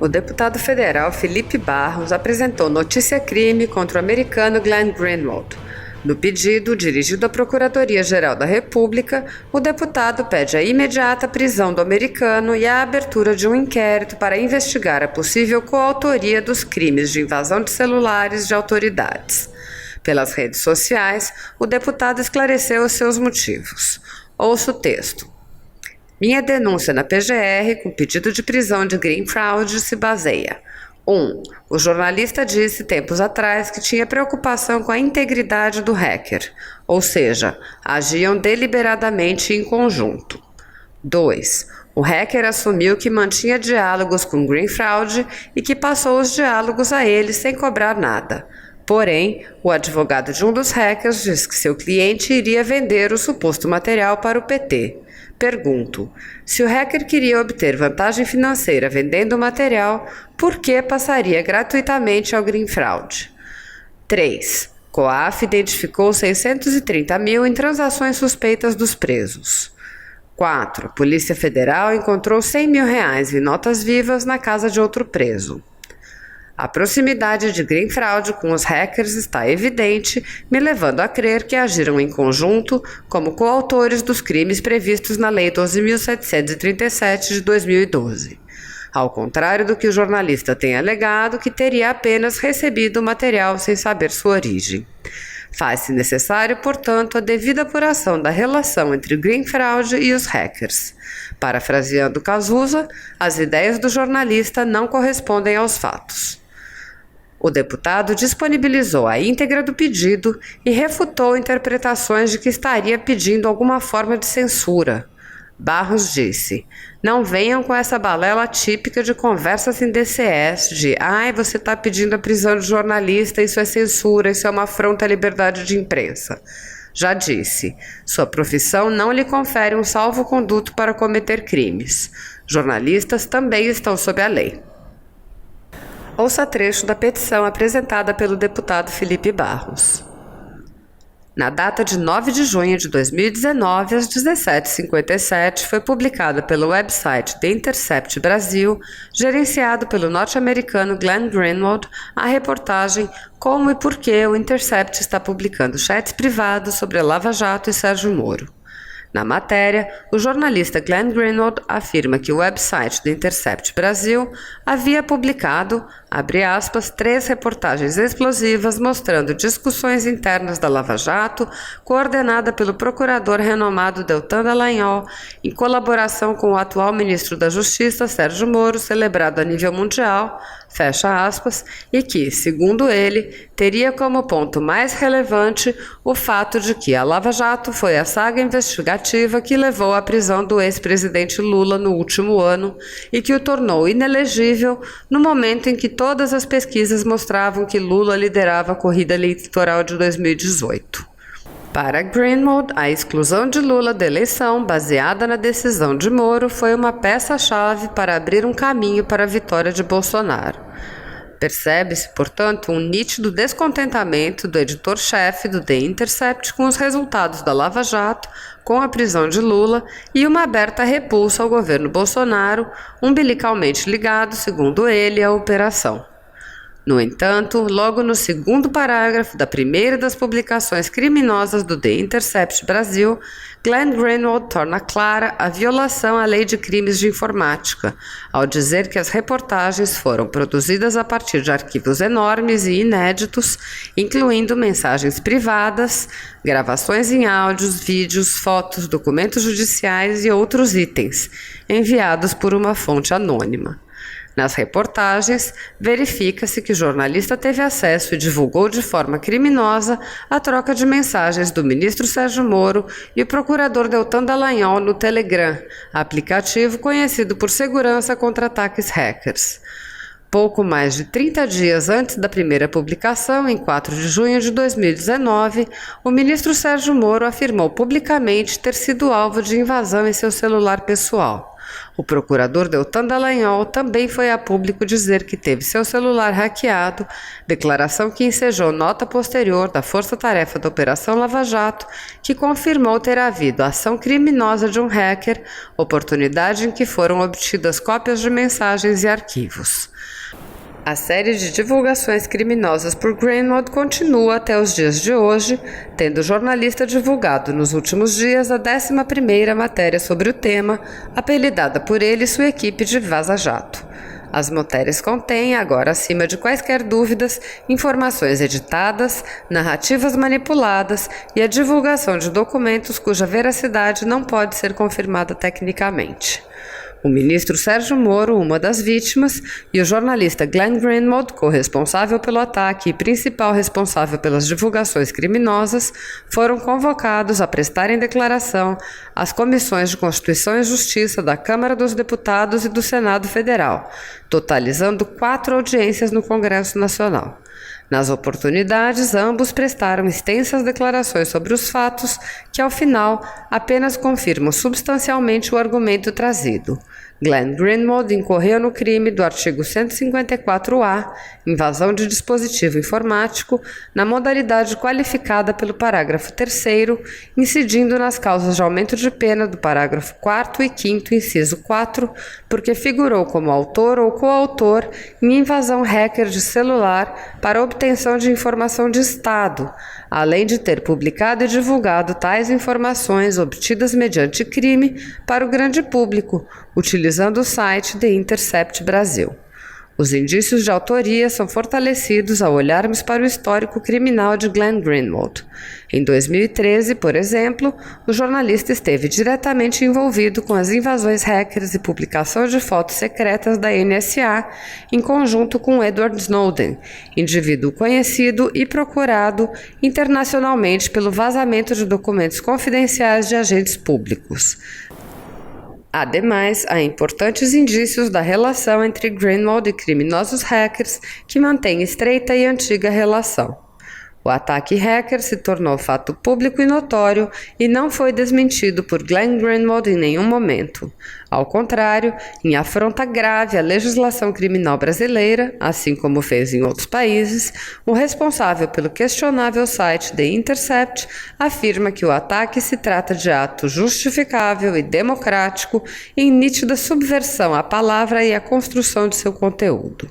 O deputado federal Felipe Barros apresentou notícia-crime contra o americano Glenn Greenwald. No pedido, dirigido à Procuradoria-Geral da República, o deputado pede a imediata prisão do americano e a abertura de um inquérito para investigar a possível coautoria dos crimes de invasão de celulares de autoridades. Pelas redes sociais, o deputado esclareceu os seus motivos. Ouça o texto. Minha denúncia na PGR com pedido de prisão de Greenwald se baseia: 1. O jornalista disse tempos atrás que tinha preocupação com a integridade do hacker, ou seja, agiam deliberadamente em conjunto. 2. O hacker assumiu que mantinha diálogos com Greenwald e que passou os diálogos a ele sem cobrar nada. Porém, o advogado de um dos hackers disse que seu cliente iria vender o suposto material para o PT. Pergunto: se o hacker queria obter vantagem financeira vendendo o material, por que passaria gratuitamente ao Greenwald? 3. COAF identificou 630 mil em transações suspeitas dos presos. 4. Polícia Federal encontrou 100 mil reais em notas vivas na casa de outro preso. A proximidade de Greenwald com os hackers está evidente, me levando a crer que agiram em conjunto como coautores dos crimes previstos na Lei 12.737 de 2012. Ao contrário do que o jornalista tem alegado, que teria apenas recebido o material sem saber sua origem. Faz-se necessário, portanto, a devida apuração da relação entre Greenwald e os hackers. Parafraseando Cazuza, as ideias do jornalista não correspondem aos fatos. O deputado disponibilizou a íntegra do pedido e refutou interpretações de que estaria pedindo alguma forma de censura. Barros disse: não venham com essa balela típica de conversas em DCS de você está pedindo a prisão de jornalista, isso é censura, isso é uma afronta à liberdade de imprensa. Já disse, sua profissão não lhe confere um salvo-conduto para cometer crimes. Jornalistas também estão sob a lei. Ouça trecho da petição apresentada pelo deputado Felipe Barros. Na data de 9 de junho de 2019, às 17h57, foi publicada pelo website The Intercept Brasil, gerenciado pelo norte-americano Glenn Greenwald, a reportagem Como e por que o Intercept está publicando chats privados sobre a Lava Jato e Sérgio Moro. Na matéria, o jornalista Glenn Greenwald afirma que o website do Intercept Brasil havia publicado, abre aspas, 3 reportagens explosivas mostrando discussões internas da Lava Jato, coordenada pelo procurador renomado Deltan Dallagnol, em colaboração com o atual ministro da Justiça, Sérgio Moro, celebrado a nível mundial, fecha aspas, e que, segundo ele, teria como ponto mais relevante o fato de que a Lava Jato foi a saga investigativa que levou à prisão do ex-presidente Lula no último ano e que o tornou inelegível no momento em que todas as pesquisas mostravam que Lula liderava a corrida eleitoral de 2018. Para Greenwald, a exclusão de Lula da eleição, baseada na decisão de Moro, foi uma peça-chave para abrir um caminho para a vitória de Bolsonaro. Percebe-se, portanto, um nítido descontentamento do editor-chefe do The Intercept com os resultados da Lava Jato, com a prisão de Lula e uma aberta repulsa ao governo Bolsonaro, umbilicalmente ligado, segundo ele, à operação. No entanto, logo no segundo parágrafo da primeira das publicações criminosas do The Intercept Brasil, Glenn Greenwald torna clara a violação à lei de crimes de informática, ao dizer que as reportagens foram produzidas a partir de arquivos enormes e inéditos, incluindo mensagens privadas, gravações em áudios, vídeos, fotos, documentos judiciais e outros itens, enviados por uma fonte anônima. Nas reportagens, verifica-se que o jornalista teve acesso e divulgou de forma criminosa a troca de mensagens do ministro Sérgio Moro e o procurador Deltan Dallagnol no Telegram, aplicativo conhecido por segurança contra ataques hackers. Pouco mais de 30 dias antes da primeira publicação, em 4 de junho de 2019, o ministro Sérgio Moro afirmou publicamente ter sido alvo de invasão em seu celular pessoal. O procurador Deltan Dallagnol também foi a público dizer que teve seu celular hackeado, declaração que ensejou nota posterior da Força Tarefa da Operação Lava Jato, que confirmou ter havido ação criminosa de um hacker, oportunidade em que foram obtidas cópias de mensagens e arquivos. A série de divulgações criminosas por Greenwald continua até os dias de hoje, tendo o jornalista divulgado nos últimos dias a 11ª matéria sobre o tema, apelidada por ele e sua equipe de Vaza Jato. As matérias contêm, agora acima de quaisquer dúvidas, informações editadas, narrativas manipuladas e a divulgação de documentos cuja veracidade não pode ser confirmada tecnicamente. O ministro Sérgio Moro, uma das vítimas, e o jornalista Glenn Greenwald, corresponsável pelo ataque e principal responsável pelas divulgações criminosas, foram convocados a prestarem declaração às comissões de Constituição e Justiça da Câmara dos Deputados e do Senado Federal, totalizando 4 audiências no Congresso Nacional. Nas oportunidades, ambos prestaram extensas declarações sobre os fatos que, ao final, apenas confirmam substancialmente o argumento trazido. Glenn Greenwald incorreu no crime do artigo 154-A, invasão de dispositivo informático, na modalidade qualificada pelo parágrafo 3º, incidindo nas causas de aumento de pena do parágrafo 4º e 5º, inciso 4, porque figurou como autor ou coautor em invasão hacker de celular para obtenção de informação de Estado, além de ter publicado e divulgado tais informações obtidas mediante crime para o grande público, utilizando o site The Intercept Brasil. Os indícios de autoria são fortalecidos ao olharmos para o histórico criminal de Glenn Greenwald. Em 2013, por exemplo, o jornalista esteve diretamente envolvido com as invasões hackers e publicação de fotos secretas da NSA, em conjunto com Edward Snowden, indivíduo conhecido e procurado internacionalmente pelo vazamento de documentos confidenciais de agentes públicos. Ademais, há importantes indícios da relação entre Greenwald e criminosos hackers que mantêm estreita e antiga relação. O ataque hacker se tornou fato público e notório e não foi desmentido por Glenn Greenwald em nenhum momento. Ao contrário, em afronta grave à legislação criminal brasileira, assim como fez em outros países, o responsável pelo questionável site The Intercept afirma que o ataque se trata de ato justificável e democrático em nítida subversão à palavra e à construção de seu conteúdo.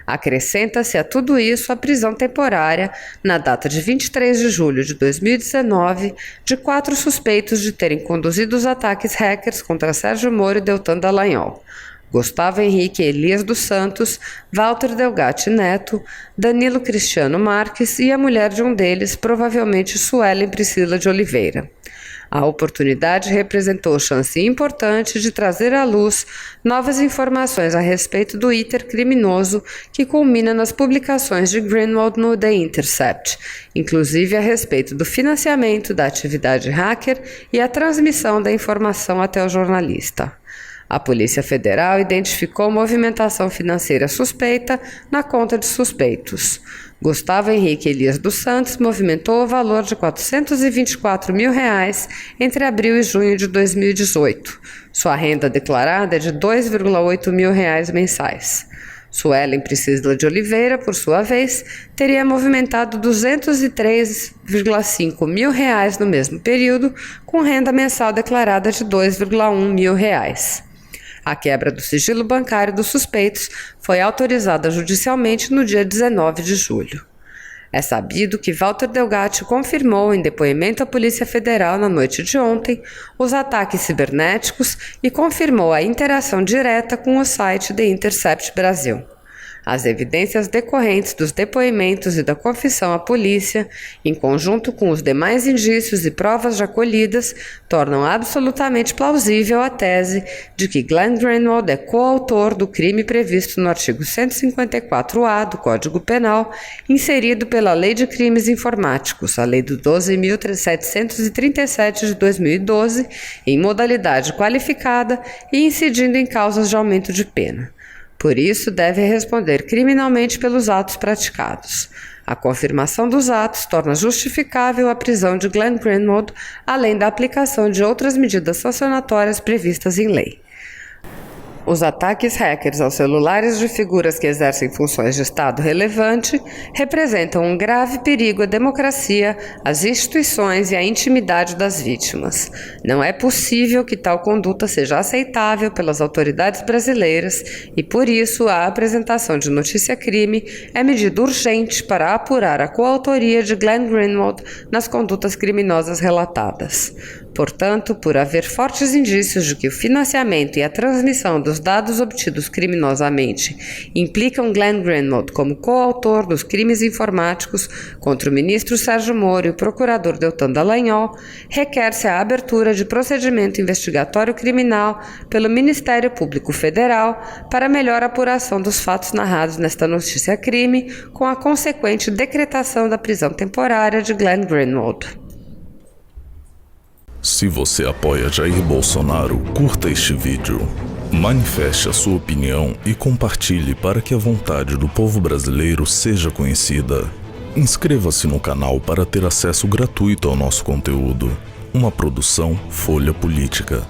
Acrescenta-se a tudo isso a prisão temporária, na data de 23 de julho de 2019, de 4 suspeitos de terem conduzido os ataques hackers contra Sérgio Moro e Deltan Dallagnol: Gustavo Henrique Elias dos Santos, Walter Delgatti Neto, Danilo Cristiano Marques e a mulher de um deles, provavelmente Suelen Priscila de Oliveira. A oportunidade representou chance importante de trazer à luz novas informações a respeito do iter criminoso que culmina nas publicações de Greenwald no The Intercept, inclusive a respeito do financiamento da atividade hacker e a transmissão da informação até o jornalista. A Polícia Federal identificou movimentação financeira suspeita na conta de suspeitos. Gustavo Henrique Elias dos Santos movimentou o valor de R$ 424 mil entre abril e junho de 2018. Sua renda declarada é de R$ 2,8 mil mensais. Suelen Priscila de Oliveira, por sua vez, teria movimentado R$ 203,5 mil no mesmo período, com renda mensal declarada de R$ 2,1 mil. A quebra do sigilo bancário dos suspeitos foi autorizada judicialmente no dia 19 de julho. É sabido que Walter Delgatti confirmou em depoimento à Polícia Federal na noite de ontem os ataques cibernéticos e confirmou a interação direta com o site The Intercept Brasil. As evidências decorrentes dos depoimentos e da confissão à polícia, em conjunto com os demais indícios e provas já colhidas, tornam absolutamente plausível a tese de que Glenn Greenwald é coautor do crime previsto no artigo 154-A do Código Penal, inserido pela Lei de Crimes Informáticos, a Lei do 12.737 de 2012, em modalidade qualificada e incidindo em causas de aumento de pena. Por isso, deve responder criminalmente pelos atos praticados. A confirmação dos atos torna justificável a prisão de Glenn Greenwald, além da aplicação de outras medidas sancionatórias previstas em lei. Os ataques hackers aos celulares de figuras que exercem funções de Estado relevante representam um grave perigo à democracia, às instituições e à intimidade das vítimas. Não é possível que tal conduta seja aceitável pelas autoridades brasileiras e, por isso, a apresentação de notícia-crime é medida urgente para apurar a coautoria de Glenn Greenwald nas condutas criminosas relatadas. Portanto, por haver fortes indícios de que o financiamento e a transmissão dos dados obtidos criminosamente implicam Glenn Greenwald como coautor dos crimes informáticos contra o ministro Sérgio Moro e o procurador Deltan Dallagnol, requer-se a abertura de procedimento investigatório criminal pelo Ministério Público Federal para melhor apuração dos fatos narrados nesta notícia-crime, com a consequente decretação da prisão temporária de Glenn Greenwald. Se você apoia Jair Bolsonaro, curta este vídeo, manifeste a sua opinião e compartilhe para que a vontade do povo brasileiro seja conhecida. Inscreva-se no canal para ter acesso gratuito ao nosso conteúdo. Uma produção Folha Política.